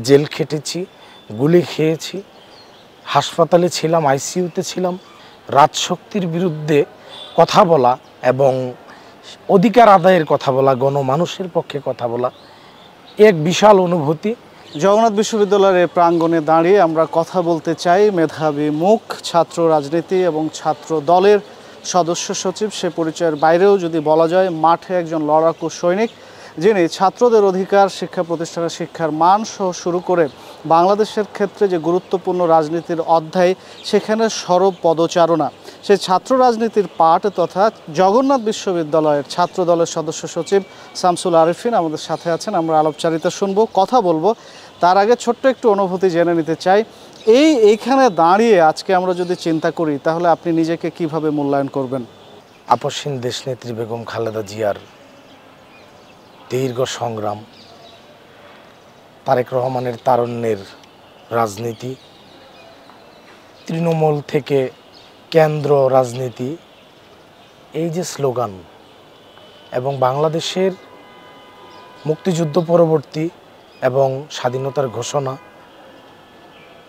Jail খেটেছি, গুলি খেয়েছি, হাসপাতালে ছিলাম, আইসিইউতে ছিলাম। রাজশক্তির বিরুদ্ধে কথা বলা এবং অধিকার আদায়ের কথা বলা, গণমানুষের পক্ষে কথা বলা এক বিশাল অনুভূতি। জগন্নাথ বিশ্ববিদ্যালয়ের প্রাঙ্গণে দাঁড়িয়ে আমরা কথা বলতে চাই মেধাবী মুখ, ছাত্র রাজনীতি এবং ছাত্র দলের সদস্য সচিব, সে পরিচয়ের বাইরেও যদি বলা যায় মাঠে একজন লড়াকু সৈনিক, যিনি ছাত্রদের অধিকার, শিক্ষা প্রতিষ্ঠানের শিক্ষার মান সহ শুরু করে বাংলাদেশের ক্ষেত্রে যে গুরুত্বপূর্ণ রাজনীতির অধ্যায়, সেখানে সরব পদচারণা। সেই ছাত্র রাজনীতির পাঠ তথা জগন্নাথ বিশ্ববিদ্যালয়ের ছাত্র দলের সদস্য সচিব শামসুল আরিফিন আমাদের সাথে আছেন। আমরা আলাপচারিতা শুনবো, কথা বলবো। তার আগে ছোট্ট একটু অনুভূতি জেনে নিতে চাই। এইখানে দাঁড়িয়ে আজকে আমরা যদি চিন্তা করি, তাহলে আপনি নিজেকে কিভাবে মূল্যায়ন করবেন? আপসহীন দেশনেত্রী বেগম খালেদা জিয়ার দীর্ঘ সংগ্রাম, তারেক রহমানের তারুণ্যের রাজনীতি, তৃণমূল থেকে কেন্দ্র রাজনীতি, এই যে স্লোগান এবং বাংলাদেশের মুক্তিযুদ্ধ পরবর্তী এবং স্বাধীনতার ঘোষণা,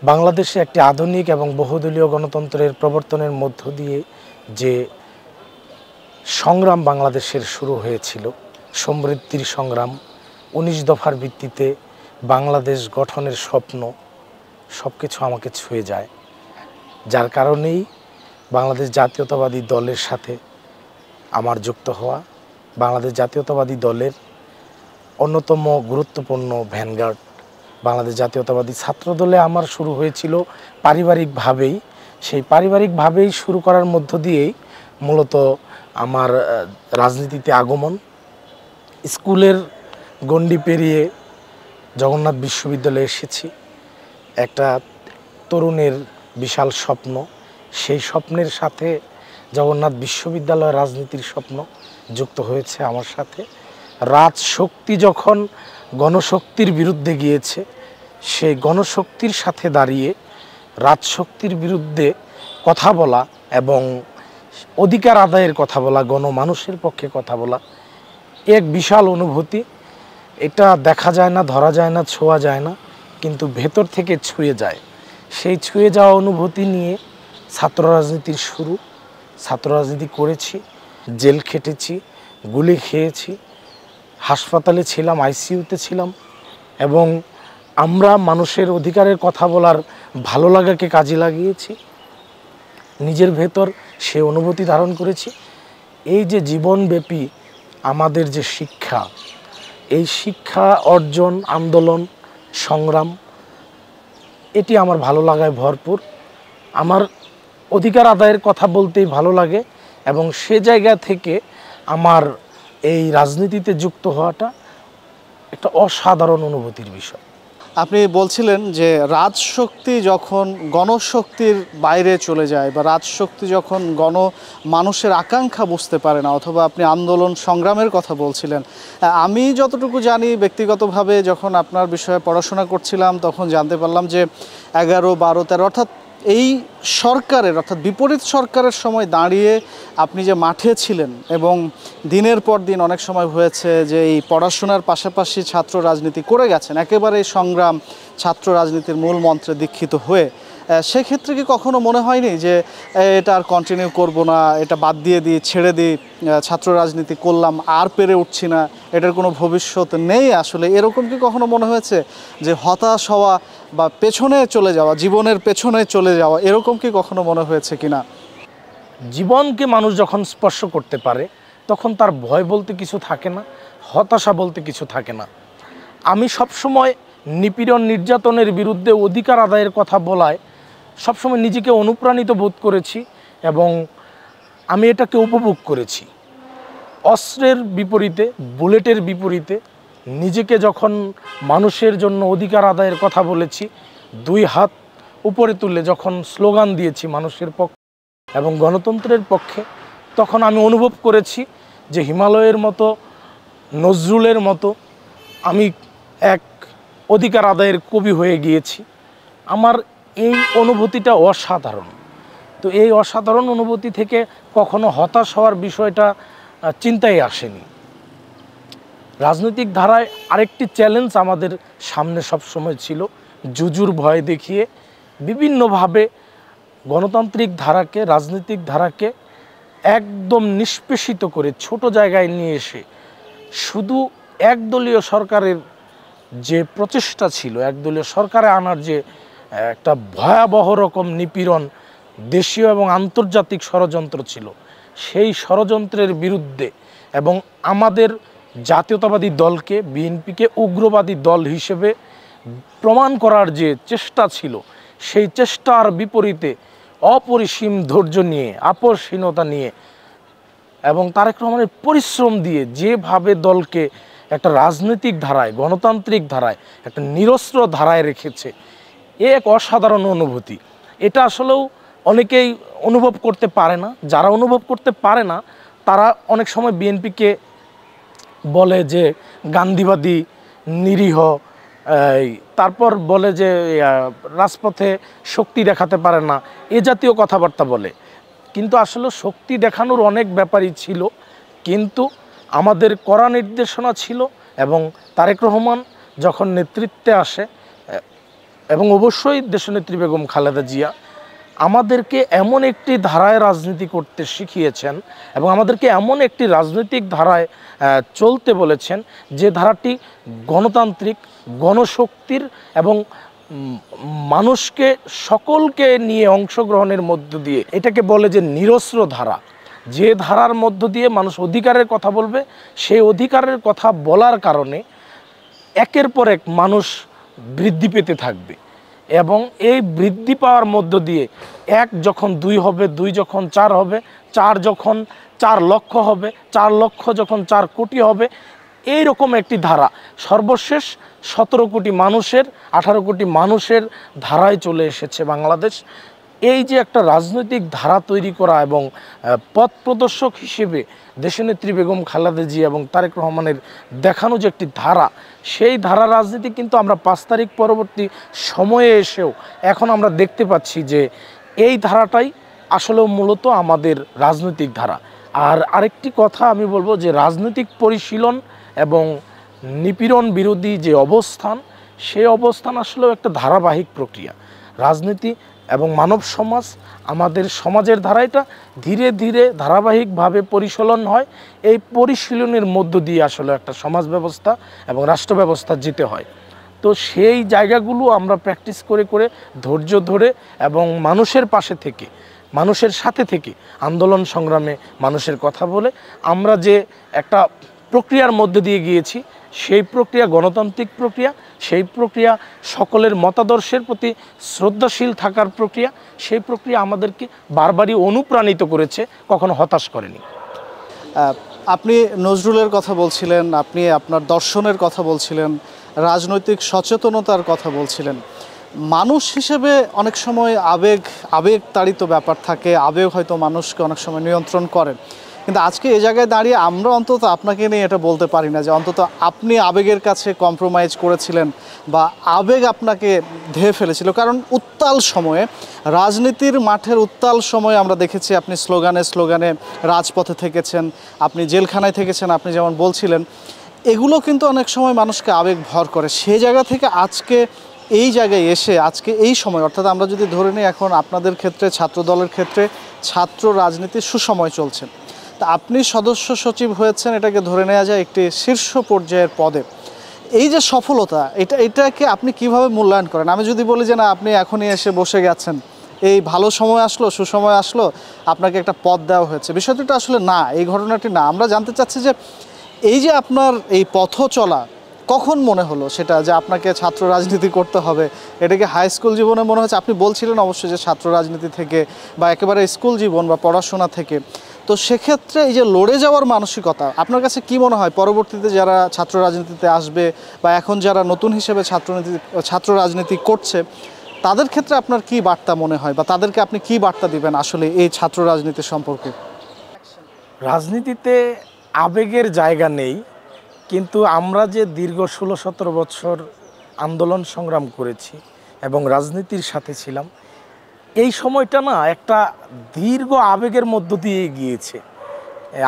বাংলাদেশে একটি আধুনিক এবং বহুদলীয় গণতন্ত্রের প্রবর্তনের মধ্য দিয়ে যে সংগ্রাম বাংলাদেশের শুরু হয়েছিল, সমৃদ্ধির সংগ্রাম, 19 দফার ভিত্তিতে বাংলাদেশ গঠনের স্বপ্ন, সব কিছু আমাকে ছুঁয়ে যায়। যার কারণেই বাংলাদেশ জাতীয়তাবাদী দলের সাথে আমার যুক্ত হওয়া। বাংলাদেশ জাতীয়তাবাদী দলের অন্যতম গুরুত্বপূর্ণ ভ্যানগার্ড বাংলাদেশ জাতীয়তাবাদী ছাত্র দলে আমার শুরু হয়েছিল পারিবারিকভাবেই। সেই পারিবারিকভাবেই শুরু করার মধ্য দিয়েই মূলত আমার রাজনীতিতে আগমন। স্কুলের গণ্ডি পেরিয়ে জগন্নাথ বিশ্ববিদ্যালয়ে এসেছি। একটা তরুণের বিশাল স্বপ্ন, সেই স্বপ্নের সাথে জগন্নাথ বিশ্ববিদ্যালয়ের রাজনীতির স্বপ্ন যুক্ত হয়েছে আমার সাথে। রাজশক্তি যখন গণশক্তির বিরুদ্ধে গিয়েছে, সেই গণশক্তির সাথে দাঁড়িয়ে রাজশক্তির বিরুদ্ধে কথা বলা এবং অধিকার আদায়ের কথা বলা, গণমানুষের পক্ষে কথা বলা এক বিশাল অনুভূতি। এটা দেখা যায় না, ধরা যায় না, ছোঁয়া যায় না, কিন্তু ভেতর থেকে ছুঁয়ে যায়। সেই ছুঁয়ে যাওয়া অনুভূতি নিয়ে ছাত্র রাজনীতির শুরু। ছাত্র রাজনীতি করেছি, জেল খেটেছি, গুলি খেয়েছি, হাসপাতালে ছিলাম, আইসিইউতে ছিলাম এবং আমরা মানুষের অধিকারের কথা বলার ভালো লাগাকে কাজে লাগিয়েছি। নিজের ভেতর সে অনুভূতি ধারণ করেছি। এই যে জীবনব্যাপী আমাদের যে শিক্ষা, এই শিক্ষা অর্জন, আন্দোলন, সংগ্রাম, এটি আমার ভালো লাগায় ভরপুর। আমার অধিকার আদায়ের কথা বলতেই ভালো লাগে এবং সে জায়গা থেকে আমার এই রাজনীতিতে যুক্ত হওয়াটা একটা অসাধারণ অনুভূতির বিষয়। আপনি বলছিলেন যে রাজশক্তি যখন গণশক্তির বাইরে চলে যায় বা রাজশক্তি যখন মানুষের আকাঙ্ক্ষা বুঝতে পারে না, অথবা আপনি আন্দোলন সংগ্রামের কথা বলছিলেন। আমি যতটুকু জানি ব্যক্তিগতভাবে যখন আপনার বিষয়ে পড়াশোনা করছিলাম, তখন জানতে পারলাম যে 11, 12, 13 অর্থাৎ এই সরকারের অর্থাৎ বিপরীত সরকারের সময় দাঁড়িয়ে আপনি যে মাঠে ছিলেন এবং দিনের পর দিন অনেক সময় হয়েছে যে এই পড়াশোনার পাশাপাশি ছাত্র রাজনীতি করে গেছেন, একেবারে সংগ্রাম ছাত্র রাজনীতির মূল মন্ত্রে দীক্ষিত হয়ে। সেক্ষেত্রে কি কখনো মনে হয়নি যে এটা আর কন্টিনিউ করব না, এটা বাদ দিয়ে ছেড়ে দিই, ছাত্র রাজনীতি করলাম আর পেরে উঠছি না, এটার কোনো ভবিষ্যৎ নেই আসলে, এরকম কি কখনো মনে হয়েছে যে হতাশ হওয়া বা পেছনে চলে যাওয়া, জীবনের পেছনে চলে যাওয়া, এরকম কি কখনো মনে হয়েছে কিনা? জীবনকে মানুষ যখন স্পর্শ করতে পারে তখন তার ভয় বলতে কিছু থাকে না, হতাশা বলতে কিছু থাকে না। আমি সবসময় নিপীড়ন, নির্যাতনের বিরুদ্ধে অধিকার আদায়ের কথা বলায় সবসময় নিজেকে অনুপ্রাণিত বোধ করেছি এবং আমি এটাকে উপভোগ করেছি। অস্ত্রের বিপরীতে, বুলেটের বিপরীতে নিজেকে যখন মানুষের জন্য অধিকার আদায়ের কথা বলেছি, 2 হাত উপরে তুলে যখন স্লোগান দিয়েছি মানুষের পক্ষে এবং গণতন্ত্রের পক্ষে, তখন আমি অনুভব করেছি যে হিমালয়ের মতো, নজরুলের মতো আমি এক অধিকার আদায়ের কবি হয়ে গিয়েছি। আমার এই অনুভূতিটা অসাধারণ। তো এই অসাধারণ অনুভূতি থেকে কখনো হতাশ হওয়ার বিষয়টা চিন্তায় আসেনি। রাজনৈতিক ধারায় আরেকটি চ্যালেঞ্জ আমাদের সামনে সবসময় ছিল, জুজুর ভয় দেখিয়ে বিভিন্নভাবে গণতান্ত্রিক ধারাকে, রাজনৈতিক ধারাকে একদম নিষ্পেষিত করে ছোট জায়গায় নিয়ে এসে শুধু একদলীয় সরকারের যে প্রচেষ্টা ছিল, একদলীয় সরকারে আনার যে একটা ভয়াবহ রকম নিপীড়ন, দেশীয় এবং আন্তর্জাতিক ষড়যন্ত্র ছিল, সেই ষড়যন্ত্রের বিরুদ্ধে এবং আমাদের জাতীয়তাবাদী দলকে, বিএনপিকে উগ্রবাদী দল হিসেবে প্রমাণ করার যে চেষ্টা ছিল, সেই চেষ্টার বিপরীতে অপরিসীম ধৈর্য নিয়ে, আপোষহীনতা নিয়ে এবং তারেক রহমানের পরিশ্রম দিয়ে যেভাবে দলকে একটা রাজনৈতিক ধারায়, গণতান্ত্রিক ধারায়, একটা নিরস্ত্র ধারায় রেখেছে, এ এক অসাধারণ অনুভূতি। এটা আসলেও অনেকেই অনুভব করতে পারে না। যারা অনুভব করতে পারে না তারা অনেক সময় বিএনপিকে বলে যে গান্ধীবাদী, নিরীহ, তারপর বলে যে রাজপথে শক্তি দেখাতে পারে না, এ জাতীয় কথাবার্তা বলে। কিন্তু আসলে শক্তি দেখানোর অনেক ব্যাপারই ছিল, কিন্তু আমাদের কড়া নির্দেশনা ছিল এবং তারেক রহমান যখন নেতৃত্বে আসে এবং অবশ্যই দেশনেত্রী বেগম খালেদা জিয়া আমাদেরকে এমন একটি ধারায় রাজনীতি করতে শিখিয়েছেন এবং আমাদেরকে এমন একটি রাজনৈতিক ধারায় চলতে বলেছেন যে ধারাটি গণতান্ত্রিক, গণশক্তির এবং মানুষকে, সকলকে নিয়ে অংশগ্রহণের মধ্য দিয়ে, এটাকে বলে যে নিরস্ত্র ধারা, যে ধারার মধ্য দিয়ে মানুষ অধিকারের কথা বলবে, সেই অধিকারের কথা বলার কারণে একের পর এক মানুষ বৃদ্ধি পেতে থাকবে এবং এই বৃদ্ধি পাওয়ার মধ্য দিয়ে 1 যখন 2 হবে, 2 যখন 4 হবে, 4 যখন 4 লক্ষ হবে, 4 লক্ষ যখন 4 কোটি হবে, এই রকম একটি ধারা সর্বশেষ 17 কোটি মানুষের, 18 কোটি মানুষের ধারায় চলে এসেছে বাংলাদেশ। এই যে একটা রাজনৈতিক ধারা তৈরি করা এবং পথ প্রদর্শক হিসেবে দেশনেত্রী বেগম খালেদা জিয়া এবং তারেক রহমানের দেখানো যে একটি ধারা, সেই ধারা রাজনীতি কিন্তু আমরা 5 তারিখ পরবর্তী সময়ে এসেও এখন আমরা দেখতে পাচ্ছি যে এই ধারাটাই আসলেও মূলত আমাদের রাজনৈতিক ধারা। আর আরেকটি কথা আমি বলবো যে রাজনৈতিক পরিশীলন এবং নিপীড়ন বিরোধী যে অবস্থান, সেই অবস্থান আসলেও একটা ধারাবাহিক প্রক্রিয়া। রাজনীতি এবং মানব সমাজ, আমাদের সমাজের ধারাটা ধীরে ধীরে ধারাবাহিকভাবে পরিচালন হয়। এই পরিশীলনের মধ্য দিয়ে আসলে একটা সমাজ ব্যবস্থা এবং রাষ্ট্র ব্যবস্থা যেতে হয়। তো সেই জায়গাগুলো আমরা প্র্যাকটিস করে করে, ধৈর্য ধরে এবং মানুষের পাশে থেকে, মানুষের সাথে থেকে, আন্দোলন সংগ্রামে মানুষের কথা বলে আমরা যে একটা প্রক্রিয়ার মধ্যে দিয়ে গিয়েছি, সেই প্রক্রিয়া গণতান্ত্রিক প্রক্রিয়া, সেই প্রক্রিয়া সকলের মতাদর্শের প্রতি শ্রদ্ধাশীল থাকার প্রক্রিয়া, সেই প্রক্রিয়া আমাদেরকে বারবারই অনুপ্রাণিত করেছে, কখনো হতাশ করেনি। আপনি নজরুলের কথা বলছিলেন, আপনি আপনার দর্শনের কথা বলছিলেন, রাজনৈতিক সচেতনতার কথা বলছিলেন। মানুষ হিসেবে অনেক সময় আবেগ তাড়িত ব্যাপার থাকে, আবেগ হয়তো মানুষকে অনেক সময় নিয়ন্ত্রণ করেন। কিন্তু আজকে এই জায়গায় দাঁড়িয়ে আমরা অন্তত আপনাকে নিয়ে এটা বলতে পারি না যে অন্তত আপনি আবেগের কাছে কম্প্রোমাইজ করেছিলেন বা আবেগ আপনাকে ধেয়ে ফেলেছিল। কারণ উত্তাল সময়ে, রাজনীতির মাঠের উত্তাল সময়ে আমরা দেখেছি আপনি স্লোগানে স্লোগানে রাজপথে থেকেছেন, আপনি জেলখানায় থেকেছেন, আপনি যেমন বলছিলেন, এগুলো কিন্তু অনেক সময় মানুষকে আবেগ ভর করে। সেই জায়গা থেকে আজকে এই জায়গায় এসে, আজকে এই সময়, অর্থাৎ আমরা যদি ধরে নিই এখন আপনাদের ক্ষেত্রে, ছাত্র দলের ক্ষেত্রে ছাত্র রাজনীতির সুসময় চলছে, তা আপনি সদস্য সচিব হয়েছেন, এটাকে ধরে নেওয়া যায় একটি শীর্ষ পর্যায়ের পদে। এই যে সফলতা, এটাকে আপনি কিভাবে মূল্যায়ন করেন? আমি যদি বলি যে না, আপনি এখনই এসে বসে গেছেন, এই ভালো সময় আসলো, সুসময় আসলো, আপনাকে একটা পদ দেওয়া হয়েছে, বিষয়টা আসলে না, এই ঘটনাটি না। আমরা জানতে চাচ্ছি যে এই যে আপনার এই পথ চলা, কখন মনে হলো সেটা যে আপনাকে ছাত্র রাজনীতি করতে হবে? এটাকে হাই স্কুল জীবনে মনে হচ্ছে? আপনি বলছিলেন অবশ্যই যে ছাত্র রাজনীতি থেকে বা একেবারে স্কুল জীবন বা পড়াশোনা থেকে। তো সেক্ষেত্রে এই যে লড়ে যাওয়ার মানসিকতা, আপনার কাছে কি মনে হয় পরবর্তীতে যারা ছাত্র রাজনীতিতে আসবে বা এখন যারা নতুন হিসেবে ছাত্র রাজনীতি করছে, তাদের ক্ষেত্রে আপনার কি বার্তা মনে হয় বা তাদেরকে আপনি কি বার্তা দিবেন আসলে এই ছাত্র রাজনীতি সম্পর্কে? রাজনীতিতে আবেগের জায়গা নেই, কিন্তু আমরা যে দীর্ঘ 16-17 বছর আন্দোলন সংগ্রাম করেছি এবং রাজনীতির সাথে ছিলাম, এই সময়টা না একটা দীর্ঘ আবেগের মধ্য দিয়ে গিয়েছে।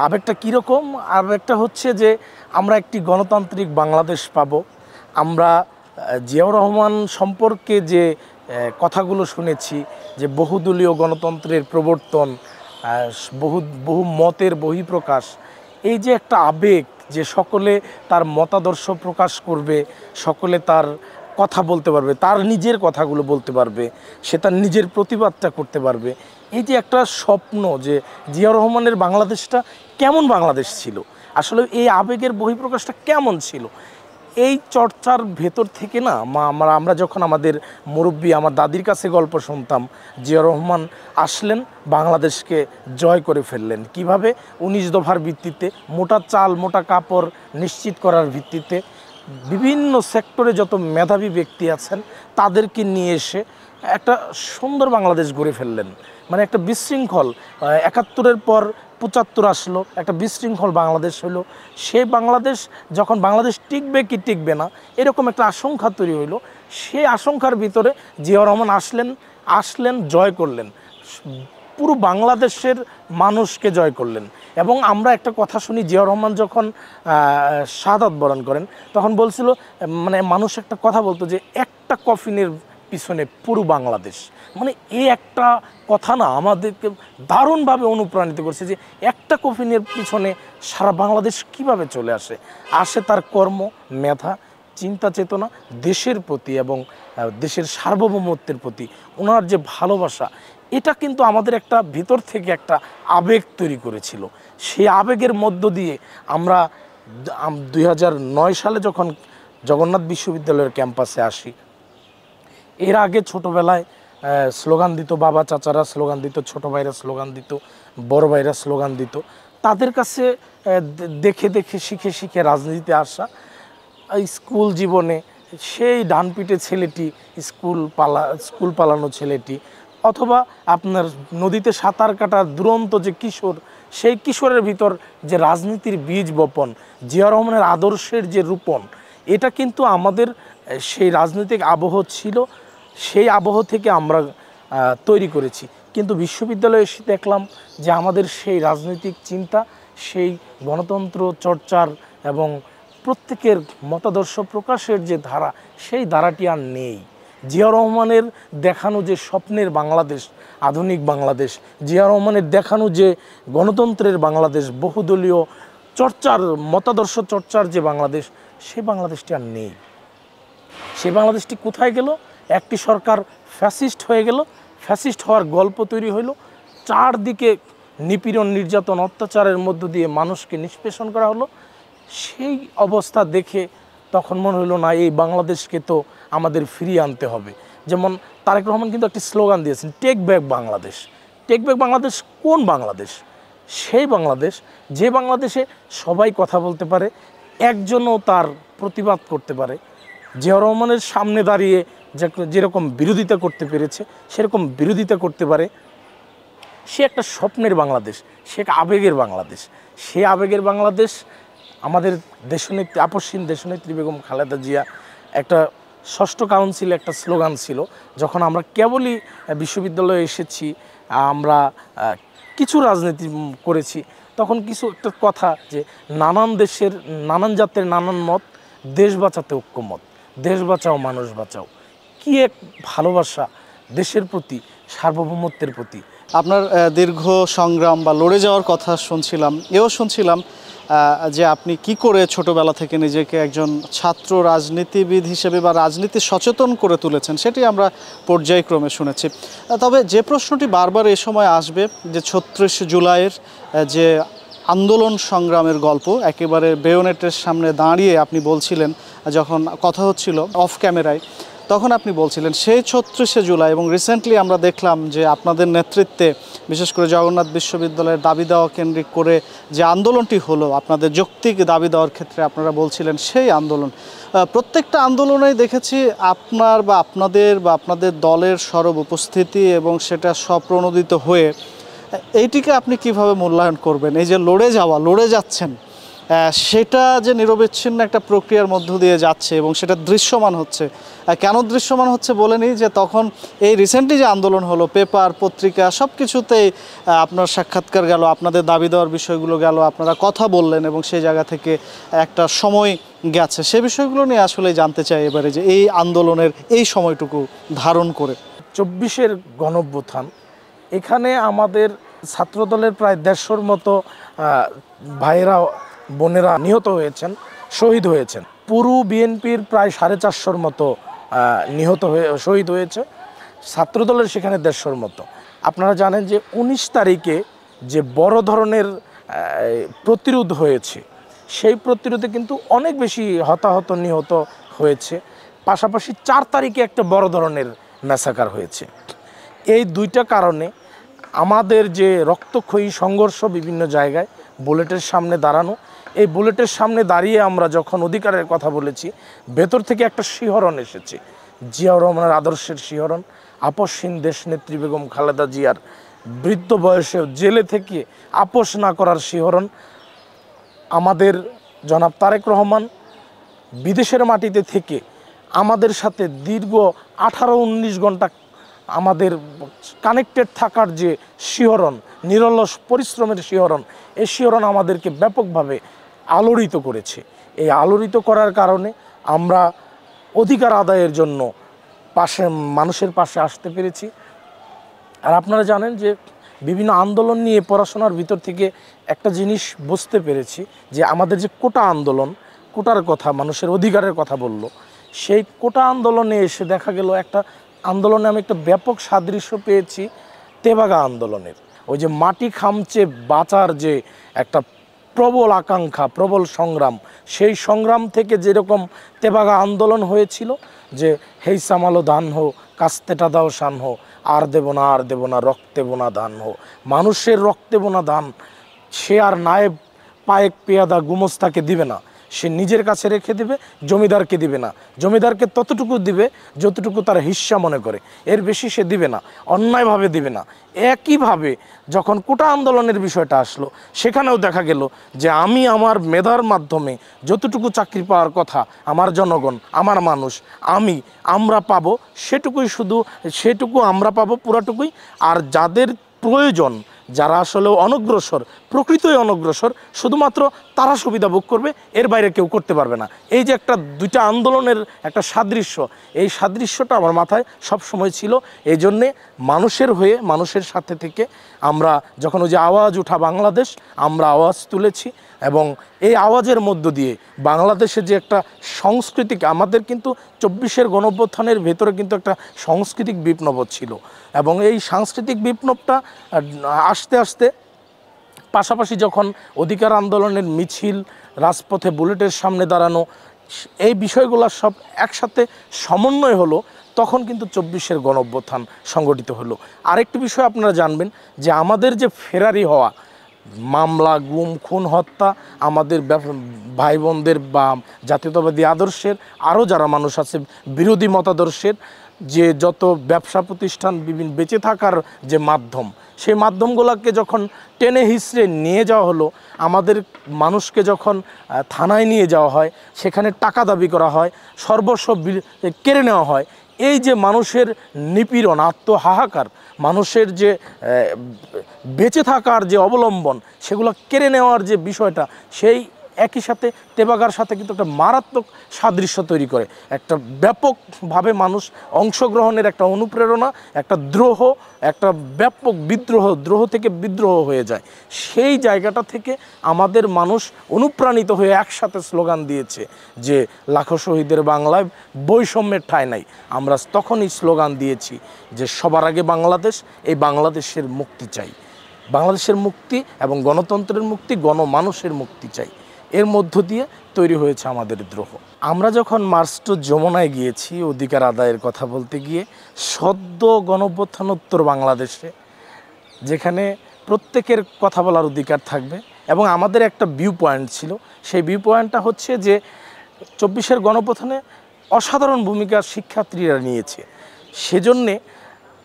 আবেগটা কীরকম? আবেগটা হচ্ছে যে আমরা একটি গণতান্ত্রিক বাংলাদেশ পাব। আমরা জিয়াউর রহমান সম্পর্কে যে কথাগুলো শুনেছি, যে বহুদলীয় গণতন্ত্রের প্রবর্তন, বহু বহু মতের বহিঃপ্রকাশ, এই যে একটা আবেগ, যে সকলে তার মতাদর্শ প্রকাশ করবে, সকলে তার কথা বলতে পারবে, তার নিজের কথাগুলো বলতে পারবে, সে তার নিজের প্রতিবাদটা করতে পারবে, এই যে একটা স্বপ্ন, যে জিয়াউর রহমানের বাংলাদেশটা কেমন বাংলাদেশ ছিল, আসলে এই আবেগের বহিঃপ্রকাশটা কেমন ছিল, এই চর্চার ভেতর থেকে না আমরা যখন আমাদের মুরব্বী, আমার দাদির কাছে গল্প শুনতাম, জিয়াউর রহমান আসলেন, বাংলাদেশকে জয় করে ফেললেন। কিভাবে? 19 দফার ভিত্তিতে, মোটা চাল মোটা কাপড় নিশ্চিত করার ভিত্তিতে বিভিন্ন সেক্টরে যত মেধাবী ব্যক্তি আছেন তাদেরকে নিয়ে এসে একটা সুন্দর বাংলাদেশ গড়ে ফেললেন। মানে একটা বিশৃঙ্খল, 71-এর পর 75 আসলো, একটা বিশৃঙ্খল বাংলাদেশ হলো। সেই বাংলাদেশ যখন বাংলাদেশ টিকবে কি টিকবে না এরকম একটা আশঙ্কা তৈরি হইলো, সেই আশঙ্কার ভিতরে জিয়াউর রহমান আসলেন, জয় করলেন, পুরো বাংলাদেশের মানুষকে জয় করলেন। এবং আমরা একটা কথা শুনি, জিয়াউর রহমান যখন শাহাদাত বরণ করেন তখন বলছিল, মানে মানুষ একটা কথা বলতো যে একটা কফিনের পিছনে পুরো বাংলাদেশ। মানে এই একটা কথা না আমাদেরকে দারুণভাবে অনুপ্রাণিত করছে, যে একটা কফিনের পিছনে সারা বাংলাদেশ কিভাবে চলে আসে তার কর্ম, মেধা, চিন্তা চেতনা, দেশের প্রতি এবং দেশের সার্বভৌমত্বের প্রতি ওনার যে ভালোবাসা, এটা কিন্তু আমাদের একটা ভিতর থেকে একটা আবেগ তৈরি করেছিল। সেই আবেগের মধ্য দিয়ে আমরা 2009 সালে যখন জগন্নাথ বিশ্ববিদ্যালয়ের ক্যাম্পাসে আসি, এর আগে ছোটোবেলায় স্লোগান দিত, বাবা চাচারা স্লোগান দিত, ছোটো ভাইরা স্লোগান দিত, বড় ভাইরা স্লোগান দিত, তাদের কাছে দেখে শিখে রাজনীতিতে আসা। স্কুল জীবনে সেই ডানপিটে ছেলেটি, স্কুল পালানো ছেলেটি, অথবা আপনার নদীতে সাঁতার কাটা দুরন্ত যে কিশোর, সেই কিশোরের ভিতর যে রাজনীতির বীজ বপন, জিয়া রহমানের আদর্শের যে রোপণ, এটা কিন্তু আমাদের সেই রাজনৈতিক আবহ ছিল, সেই আবহ থেকে আমরা তৈরি করেছি। কিন্তু বিশ্ববিদ্যালয়ে এসে দেখলাম যে আমাদের সেই রাজনৈতিক চিন্তা, সেই গণতন্ত্র চর্চার এবং প্রত্যেকের মতাদর্শ প্রকাশের যে ধারা, সেই ধারাটি আর নেই। জিয়া রহমানের দেখানো যে স্বপ্নের বাংলাদেশ, আধুনিক বাংলাদেশ, জিয়া রহমানের দেখানো যে গণতন্ত্রের বাংলাদেশ, বহুদলীয় চর্চার, মতাদর্শ চর্চার যে বাংলাদেশ, সেই বাংলাদেশটি আর নেই। সেই বাংলাদেশটি কোথায় গেল? একটি সরকার ফ্যাসিস্ট হয়ে গেল, ফ্যাসিস্ট হওয়ার গল্প তৈরি হইল, চারদিকে নিপীড়ন, নির্যাতন, অত্যাচারের মধ্য দিয়ে মানুষকে নিষ্পেষণ করা হলো। সেই অবস্থা দেখে তখন মনে হলো, না, এই বাংলাদেশকে তো আমাদের ফিরিয়ে আনতে হবে। যেমন তারেক রহমান কিন্তু একটি স্লোগান দিয়েছেন, take back Bangladesh. Take back Bangladesh কোন বাংলাদেশ? সেই বাংলাদেশ, যে বাংলাদেশে সবাই কথা বলতে পারে, একজনও তার প্রতিবাদ করতে পারে। জিয়া রহমানের সামনে দাঁড়িয়ে যেরকম বিরোধিতা করতে পেরেছে, সেরকম বিরোধিতা করতে পারে। সে একটা স্বপ্নের বাংলাদেশ, সে এক আবেগের বাংলাদেশ। সে আবেগের বাংলাদেশ আমাদের দেশনেত্রী, আপসহীন দেশনেত্রী বেগম খালেদা জিয়া, একটা ষষ্ঠ কাউন্সিলে একটা স্লোগান ছিল, যখন আমরা কেবলই বিশ্ববিদ্যালয়ে এসেছি, আমরা কিছু রাজনীতি করেছি, তখন কিছু একটা কথা, যে নানান দেশের নানান জাতের নানান মত, দেশ বাঁচাতে ঐক্যমত, দেশ বাঁচাও মানুষ বাঁচাও। কি এক ভালোবাসা দেশের প্রতি, সার্বভৌমত্বের প্রতি। আপনার দীর্ঘ সংগ্রাম বা লড়ে যাওয়ার কথা শুনছিলাম, শুনছিলাম যে আপনি কি করে ছোটবেলা থেকে নিজেকে একজন ছাত্র রাজনীতিবিদ হিসেবে বা রাজনীতি সচেতন করে তুলেছেন, সেটি আমরা পর্যায়ক্রমে শুনেছি। তবে যে প্রশ্নটি বারবার এ সময় আসবে, যে 36 জুলাইয়ের যে আন্দোলন সংগ্রামের গল্প, একেবারে বেয়োনেটের সামনে দাঁড়িয়ে আপনি বলছিলেন, যখন কথা হচ্ছিল অফ ক্যামেরায়, তখন আপনি বলছিলেন সেই 36 জুলাই এবং রিসেন্টলি আমরা দেখলাম যে আপনাদের নেতৃত্বে, বিশেষ করে জগন্নাথ বিশ্ববিদ্যালয়ের দাবি দেওয়া কেন্দ্রিক করে যে আন্দোলনটি হলো, আপনাদের যৌক্তিক দাবি দেওয়ার ক্ষেত্রে আপনারা বলছিলেন সেই আন্দোলন, প্রত্যেকটা আন্দোলনেই দেখেছি আপনার বা আপনাদের দলের সরব উপস্থিতি এবং সেটা স্বপ্রণোদিত হয়ে। এইটিকে আপনি কিভাবে মূল্যায়ন করবেন? এই যে লড়ে যাচ্ছেন, সেটা যে নিরবিচ্ছিন্ন একটা প্রক্রিয়ার মধ্য দিয়ে যাচ্ছে এবং সেটা দৃশ্যমান হচ্ছে। কেন দৃশ্যমান হচ্ছে বলে নিই যে তখন এই রিসেন্টলি যে আন্দোলন হলো, পেপার পত্রিকা সব কিছুতেই আপনার সাক্ষাৎকার গেল, আপনাদের দাবি দেওয়ার বিষয়গুলো গেল, আপনারা কথা বললেন এবং সেই জায়গা থেকে একটা সময় গেছে। সে বিষয়গুলো নিয়ে আসলে জানতে চাই এবারে, যে এই আন্দোলনের এই সময়টুকু ধারণ করে 24-এর গণঅভ্যুত্থান, এখানে আমাদের ছাত্রদলের প্রায় 150-র মতো ভাইয়েরা বোনেরা নিহত হয়েছেন, শহীদ হয়েছেন। পুরো বিএনপির প্রায় 450-র মতো শহীদ হয়েছে, ছাত্রদলের সেখানে 150-র মতো। আপনারা জানেন যে 19 তারিখে যে বড় ধরনের প্রতিরোধ হয়েছে, সেই প্রতিরোধে কিন্তু অনেক বেশি হতাহত নিহত হয়েছে। পাশাপাশি 4 তারিখে একটা বড় ধরনের ম্যাসাকার হয়েছে। এই দুইটা কারণে আমাদের যে রক্তক্ষয়ী সংঘর্ষ বিভিন্ন জায়গায়, বুলেটের সামনে দাঁড়ানো, এই বুলেটের সামনে দাঁড়িয়ে আমরা যখন অধিকারের কথা বলেছি, ভেতর থেকে একটা শিহরণ এসেছে, জিয়াউর রহমানের আদর্শের শিহরণ, আপসহীন দেশনেত্রী বেগম খালেদা জিয়ার বৃদ্ধ বয়সেও জেলে থেকে আপোষ না করার শিহরণ, আমাদের জনাব তারেক রহমান বিদেশের মাটিতে থেকে আমাদের সাথে দীর্ঘ 18-19 ঘন্টা আমাদের কানেক্টেড থাকার যে শিহরণ, নিরলস পরিশ্রমের শিহরণ, এই শিহরণ আমাদেরকে ব্যাপকভাবে আলোড়িত করেছে। এই আলোড়িত করার কারণে আমরা অধিকার আদায়ের জন্য মানুষের পাশে আসতে পেরেছি। আর আপনারা জানেন যে বিভিন্ন আন্দোলন নিয়ে পড়াশোনার ভিতর থেকে একটা জিনিস বুঝতে পেরেছি, যে আমাদের যে কোটা আন্দোলন, কোটার কথা, মানুষের অধিকারের কথা বলল, সেই কোটা আন্দোলনে এসে দেখা গেল একটা আন্দোলনে আমি একটা ব্যাপক সাদৃশ্য পেয়েছি তেভাগা আন্দোলনের। ওই যে মাটি খামচে বাঁচার যে একটা প্রবল আকাঙ্ক্ষা, প্রবল সংগ্রাম, সেই সংগ্রাম থেকে যেরকম তেভাগা আন্দোলন হয়েছিল, যে হেই সামালো ধান হো, কাস্তেটা দাও শান হো, আর দেব না, আর দেব না, রক্তে বোনা ধান হো। মানুষের রক্তে বোনা ধান সে আর নায়েব পায়েক পেয়াদা গুমস্তাকে দিবে না, সে নিজের কাছে রেখে দিবে, জমিদারকে দিবে না। জমিদারকে ততটুকু দিবে যতটুকু তার হিস্সা মনে করে, এর বেশি সে দিবে না, অন্যায়ভাবে দিবে না। একইভাবে যখন কোটা আন্দোলনের বিষয়টা আসলো, সেখানেও দেখা গেল যে আমি আমার মেধার মাধ্যমে যতটুকু চাকরি পাওয়ার কথা, আমার জনগণ, আমার মানুষ, আমরা পাবো সেটুকু আমরা পাবো পুরাটুকুই। আর যাদের প্রয়োজন, যারা আসলে অনগ্রসর, প্রকৃতই অনগ্রসর, শুধুমাত্র তারা সুবিধা ভোগ করবে, এর বাইরে কেউ করতে পারবে না। এই যে একটা দুইটা আন্দোলনের একটা সাদৃশ্য, এই সাদৃশ্যটা আমার মাথায় সব সময় ছিল। এই জন্যে মানুষের হয়ে, মানুষের সাথে থেকে আমরা যখন ওই যে আওয়াজ উঠা বাংলাদেশ, আমরা আওয়াজ তুলেছি। এবং এই আওয়াজের মধ্য দিয়ে বাংলাদেশে যে একটা সাংস্কৃতিক, আমাদের কিন্তু 24-এর গণঅভ্যুত্থানের ভেতরে কিন্তু একটা সাংস্কৃতিক বিপ্লব ছিল, এবং এই সাংস্কৃতিক বিপ্লবটা আস্তে আস্তে পাশাপাশি যখন অধিকার আন্দোলনের মিছিল, রাজপথে বুলেটের সামনে দাঁড়ানো, এই বিষয়গুলো সব একসাথে সমন্বয় হলো, তখন কিন্তু 24-এর গণঅভ্যুত্থান সংগঠিত হলো। আরেকটি বিষয় আপনারা জানবেন, যে আমাদের যে ফেরারি হওয়া মামলা, গুম, খুন, হত্যা, আমাদের ভাই বোনদের বা জাতীয়তাবাদী আদর্শের আরও যারা মানুষ আছে বিরোধী মতাদর্শের, যে যত ব্যবসা প্রতিষ্ঠান, বিভিন্ন বেঁচে থাকার যে মাধ্যম, সেই মাধ্যমগুলোকে যখন টেনে হিসড়ে নিয়ে যাওয়া হলো, আমাদের মানুষকে যখন থানায় নিয়ে যাওয়া হয়, সেখানে টাকা দাবি করা হয়, সর্বস্ব কেড়ে নেওয়া হয়, এই যে মানুষের নিপীড়ন, আত্মহাহাকার, মানুষের যে বেঁচে থাকার যে অবলম্বন, সেগুলো কেড়ে নেওয়ার যে বিষয়টা, সেই একই সাথে তেভাগার সাথে কিন্তু একটা মারাত্মক সাদৃশ্য তৈরি করে। একটা ব্যাপকভাবে মানুষ অংশগ্রহণের একটা অনুপ্রেরণা, একটা দ্রোহ, একটা ব্যাপক দ্রোহ থেকে বিদ্রোহ হয়ে যায়। সেই জায়গাটা থেকে আমাদের মানুষ অনুপ্রাণিত হয়ে একসাথে স্লোগান দিয়েছে যে লাখো শহীদের বাংলায় বৈষম্যের ঠাঁই নাই। আমরা তখনই স্লোগান দিয়েছি যে সবার আগে বাংলাদেশ, এই বাংলাদেশের মুক্তি চাই, বাংলাদেশের মুক্তি এবং গণতন্ত্রের মুক্তি, গণমানুষের মুক্তি চাই। এর মধ্য দিয়ে তৈরি হয়েছে আমাদের দ্রোহ। আমরা যখন মার্চ টু যমুনায় গিয়েছি অধিকার আদায়ের কথা বলতে গিয়ে, সদ্য গণঅভ্যুত্থানোত্তর বাংলাদেশে, যেখানে প্রত্যেকের কথা বলার অধিকার থাকবে, এবং আমাদের একটা ভিউ পয়েন্ট ছিল, সেই ভিউ পয়েন্টটা হচ্ছে যে 24-এর গণঅভ্যুত্থানে অসাধারণ ভূমিকা শিক্ষার্থীরা নিয়েছে। সেজন্যে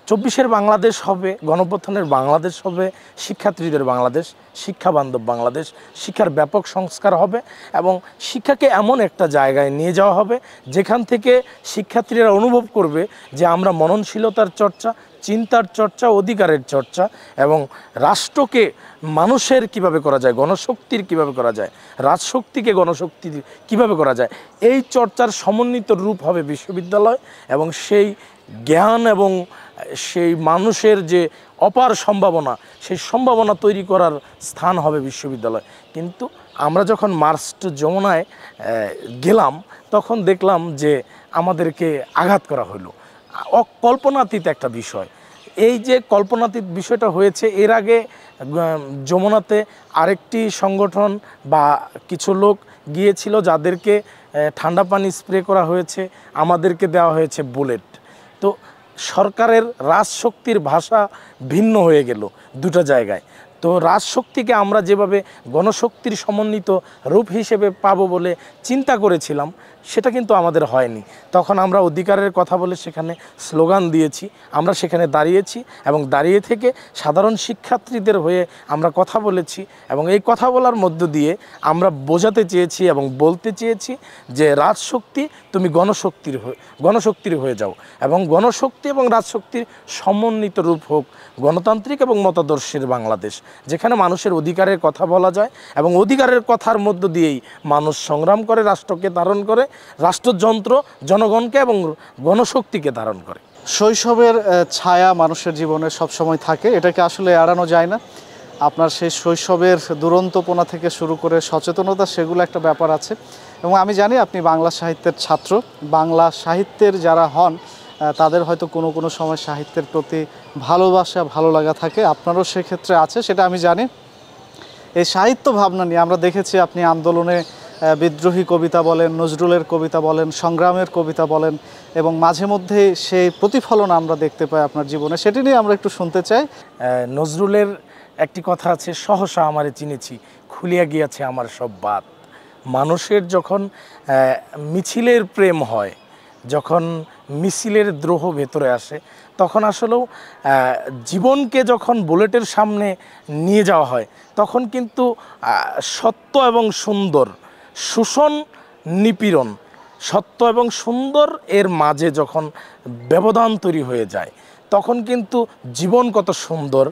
24-এর বাংলাদেশ হবে, গণঅভ্যুত্থানের বাংলাদেশ হবে, শিক্ষার্থীদের বাংলাদেশ, শিক্ষাবান্ধব বাংলাদেশ, শিক্ষার ব্যাপক সংস্কার হবে এবং শিক্ষাকে এমন একটা জায়গায় নিয়ে যাওয়া হবে যেখান থেকে শিক্ষার্থীরা অনুভব করবে যে আমরা মননশীলতার চর্চা, চিন্তার চর্চা, অধিকারের চর্চা এবং রাষ্ট্রকে মানুষের কিভাবে করা যায়, গণশক্তির কিভাবে করা যায়, রাজশক্তিকে গণশক্তির কিভাবে করা যায়, এই চর্চার সমন্বিত রূপ হবে বিশ্ববিদ্যালয় এবং সেই জ্ঞান এবং সেই মানুষের যে অপার সম্ভাবনা, সেই সম্ভাবনা তৈরি করার স্থান হবে বিশ্ববিদ্যালয়। কিন্তু আমরা যখন মার্চ টু যমুনায় গেলাম তখন দেখলাম যে আমাদেরকে আঘাত করা হলো, অকল্পনাতীত একটা বিষয়। এই যে কল্পনাতীত বিষয়টা হয়েছে, এর আগে যমুনাতে আরেকটি সংগঠন বা কিছু লোক গিয়েছিল যাদেরকে ঠান্ডা পানি স্প্রে করা হয়েছে, আমাদেরকে দেওয়া হয়েছে বুলেট। তো সরকারের রাজশক্তির ভাষা ভিন্ন হয়ে গেল দুটো জায়গায়। তো রাজশক্তিকে আমরা যেভাবে গণশক্তির সমন্বিত রূপ হিসেবে পাবো বলে চিন্তা করেছিলাম সেটা কিন্তু আমাদের হয়নি। তখন আমরা অধিকারের কথা বলে সেখানে স্লোগান দিয়েছি, আমরা সেখানে দাঁড়িয়েছি এবং দাঁড়িয়ে থেকে সাধারণ শিক্ষার্থীদের হয়ে আমরা কথা বলেছি এবং এই কথা বলার মধ্য দিয়ে আমরা বোঝাতে চেয়েছি এবং বলতে চেয়েছি যে রাজশক্তি তুমি গণশক্তির হয়ে যাও এবং গণশক্তি এবং রাজশক্তির সমন্বিত রূপ হোক গণতান্ত্রিক এবং মতাদর্শের বাংলাদেশ, যেখানে মানুষের অধিকারের কথা বলা যায় এবং অধিকারের কথার মধ্য দিয়েই মানুষ সংগ্রাম করে, রাষ্ট্রকে ধারণ করে, রাষ্ট্রযন্ত্র জনগণকে এবং গণশক্তিকে ধারণ করে। শৈশবের ছায়া মানুষের জীবনে সবসময় থাকে, এটাকে আসলে এড়ানো যায় না। আপনার সেই শৈশবের দুরন্তপনা থেকে শুরু করে সচেতনতা, সেগুলো একটা ব্যাপার আছে। এবং আমি জানি আপনি বাংলা সাহিত্যের ছাত্র, বাংলা সাহিত্যের যারা হন তাদের হয়তো কোনো কোনো সময় সাহিত্যের প্রতি ভালোবাসা, ভালো লাগা থাকে, আপনারও সেক্ষেত্রে আছে, সেটা আমি জানি। এই সাহিত্য ভাবনা নিয়ে আমরা দেখেছি আপনি আন্দোলনে বিদ্রোহী কবিতা বলেন, নজরুলের কবিতা বলেন, সংগ্রামের কবিতা বলেন এবং মাঝে মধ্যে সেই প্রতিফলন আমরা দেখতে পাই আপনার জীবনে, সেটি নিয়ে আমরা একটু শুনতে চাই। নজরুলের একটি কথা আছে, সহসা আমারে চিনেছি, খুলিয়া গিয়াছে আমার সব বাত। মানুষের যখন মিছিলের প্রেম হয়, যখন মিছিলের দ্রোহ ভেতরে আসে, তখন আসলেও জীবনকে যখন বুলেটের সামনে নিয়ে যাওয়া হয় তখন কিন্তু সত্য এবং সুন্দর, শোষণ নিপীড়ন, সত্য এবং সুন্দর এর মাঝে যখন ব্যবধান তৈরি হয়ে যায় তখন কিন্তু জীবন কত সুন্দর,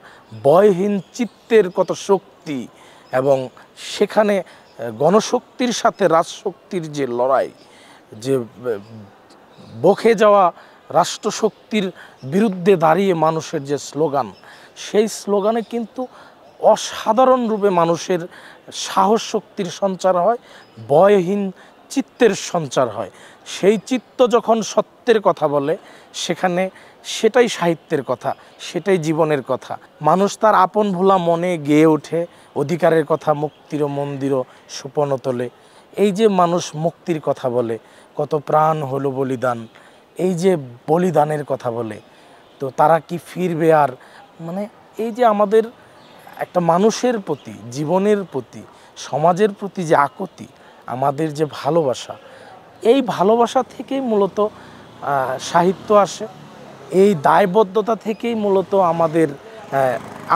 ভয়হীন চিত্তের কত শক্তি এবং সেখানে গণশক্তির সাথে রাজশক্তির যে লড়াই, যে বকে যাওয়া রাষ্ট্রশক্তির বিরুদ্ধে দাঁড়িয়ে মানুষের যে স্লোগান, সেই স্লোগানে কিন্তু অসাধারণ রূপে মানুষের সাহস শক্তির সঞ্চার হয়, ভয়হীন চিত্তের সঞ্চার হয়। সেই চিত্ত যখন সত্যের কথা বলে সেখানে সেটাই সাহিত্যের কথা, সেটাই জীবনের কথা। মানুষ তার আপন ভোলা মনে গেয়ে ওঠে অধিকারের কথা, মুক্তির মন্দির সুপন তোলে। এই যে মানুষ মুক্তির কথা বলে, কত প্রাণ হলো বলিদান, এই যে বলিদানের কথা বলে, তো তারা কি ফিরবে আর, মানে এই যে আমাদের একটা মানুষের প্রতি, জীবনের প্রতি, সমাজের প্রতি যে আকুতি, আমাদের যে ভালোবাসা, এই ভালোবাসা থেকেই মূলত সাহিত্য আসে। এই দায়বদ্ধতা থেকেই মূলত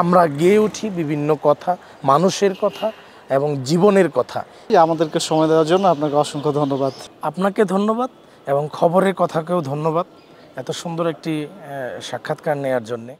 আমরা গেয়ে উঠি বিভিন্ন কথা, মানুষের কথা এবং জীবনের কথা। আমাদেরকে সময় দেওয়ার জন্য আপনাকে অসংখ্য ধন্যবাদ। আপনাকে ধন্যবাদ এবং খবরের কথাকেও ধন্যবাদ এত সুন্দর একটি সাক্ষাৎকার নেওয়ার জন্যে।